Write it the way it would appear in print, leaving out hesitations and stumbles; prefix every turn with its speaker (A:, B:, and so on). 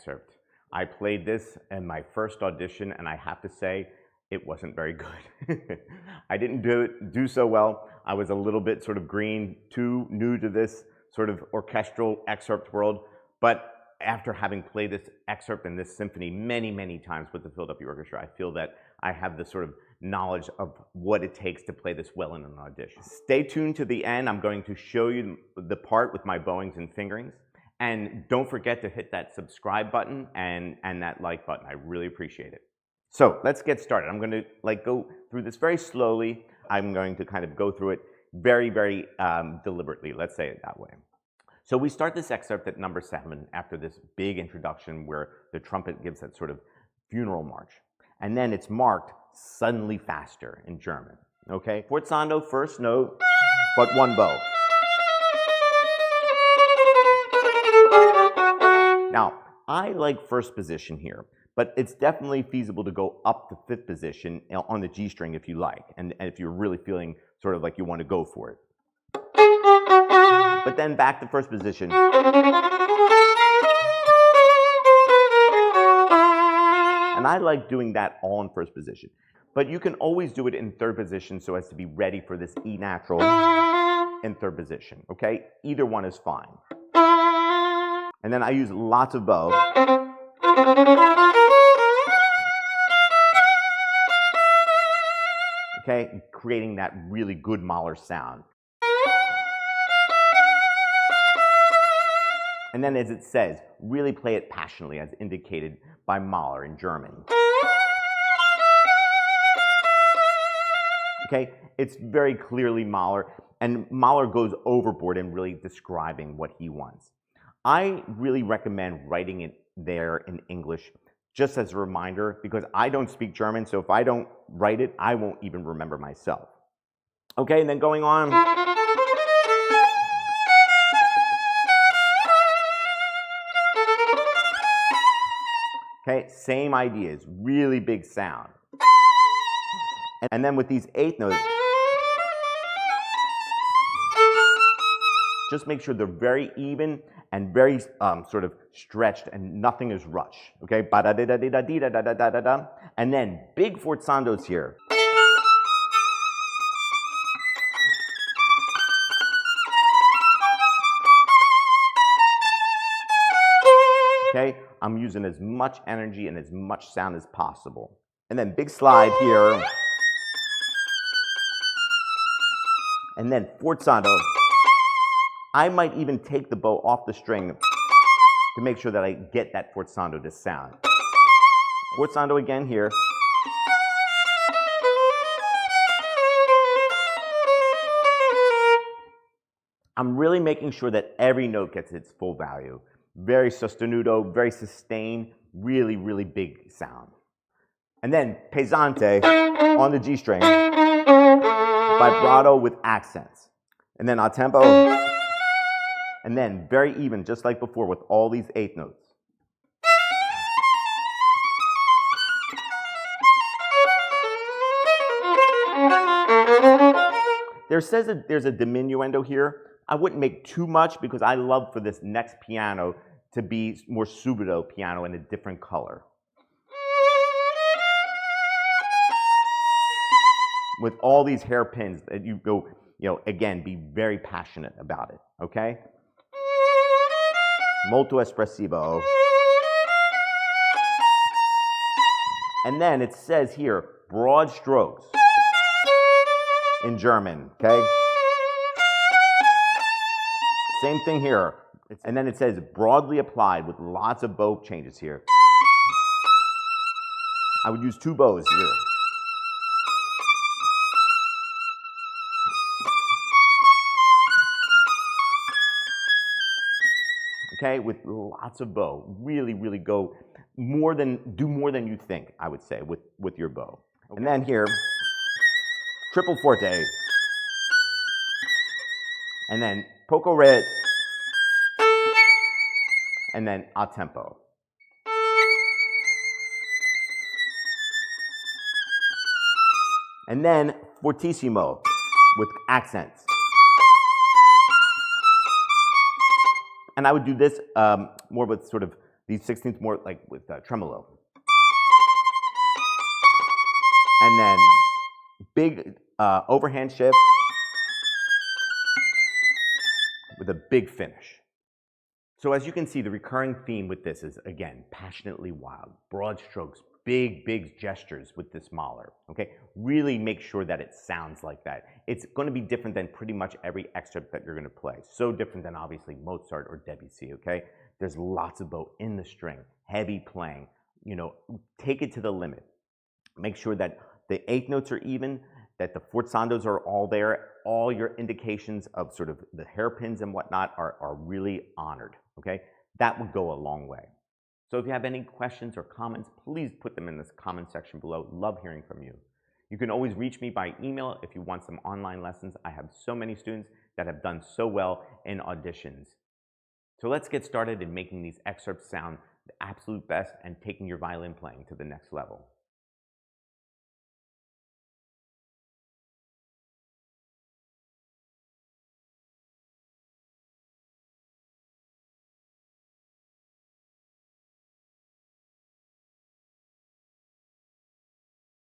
A: excerpt. I played this in my first audition, and I have to say, it wasn't very good. I didn't do so well. I was a little bit sort of green, too new to this sort of orchestral excerpt world, but after having played this excerpt and this symphony many, many times with the Philadelphia Orchestra, I feel that I have the sort of knowledge of what it takes to play this well in an audition. Stay tuned to the end. I'm going to show you the part with my bowings and fingerings. And don't forget to hit that subscribe button and that like button. I really appreciate it. So let's get started. I'm going to go through this very slowly. I'm going to kind of go through it very, very deliberately. Let's say it that way. So we start this excerpt at number 7 after this big introduction where the trumpet gives that sort of funeral march. And then it's marked suddenly faster in German. Okay? Forzando, first note, but one bow. Now, I like first position here, but it's definitely feasible to go up to 5th position on the G string if you like, and if you're really feeling sort of like you want to go for it. But then back to first position. And I like doing that all in first position. But you can always do it in 3rd position so as to be ready for this E natural in 3rd position, okay? Either one is fine. And then I use lots of bow. Okay, creating that really good Mahler sound. And then as it says, really play it passionately as indicated by Mahler in German. Okay, it's very clearly Mahler, and Mahler goes overboard in really describing what he wants. I really recommend writing it there in English just as a reminder, because I don't speak German, so if I don't write it, I won't even remember myself. Okay, and then going on. Okay, same ideas, really big sound. And then with these 8th notes, just make sure they're very even and very sort of stretched and nothing is rushed. Okay, ba-da-da-da-da-da-da-da-da-da-da. And then big forzandos here. Okay, I'm using as much energy and as much sound as possible. And then big slide here. And then forzando. I might even take the bow off the string to make sure that I get that forzando to sound. Forzando again here. I'm really making sure that every note gets its full value. Very sostenuto, very sustained, really, really big sound. And then pesante on the G string, vibrato with accents. And then a tempo, and then very even, just like before, with all these 8th notes. There's a diminuendo here. I wouldn't make too much because I love for this next piano to be more subito piano in a different color. With all these hairpins that you go, again, be very passionate about it, okay? Molto espressivo. And then it says here, broad strokes in German, okay? Same thing here. And then it says broadly applied with lots of bow changes here. I would use 2 bows here. Okay, with lots of bow. Really, really go do more than you think, I would say, with your bow. Okay. And then here, triple forte. And then poco ret. And then a tempo. And then fortissimo with accents. And I would do this more with sort of These 16ths more like with tremolo. And then big overhand shift with a big finish. So as you can see, the recurring theme with this is, again, passionately wild, broad strokes, big gestures with this Mahler, okay? Really make sure that it sounds like that. It's going to be different than pretty much every excerpt that you're going to play. So different than obviously Mozart or Debussy, okay? There's lots of bow in the string, heavy playing, you know, take it to the limit. Make sure that the eighth notes are even, that the forzandos are all there, all your indications of sort of the hairpins and whatnot are really honored, okay? That would go a long way. So if you have any questions or comments, please put them in this comment section below. Love hearing from you. You can always reach me by email if you want some online lessons. I have so many students that have done so well in auditions. So let's get started in making these excerpts sound the absolute best and taking your violin playing to the next level.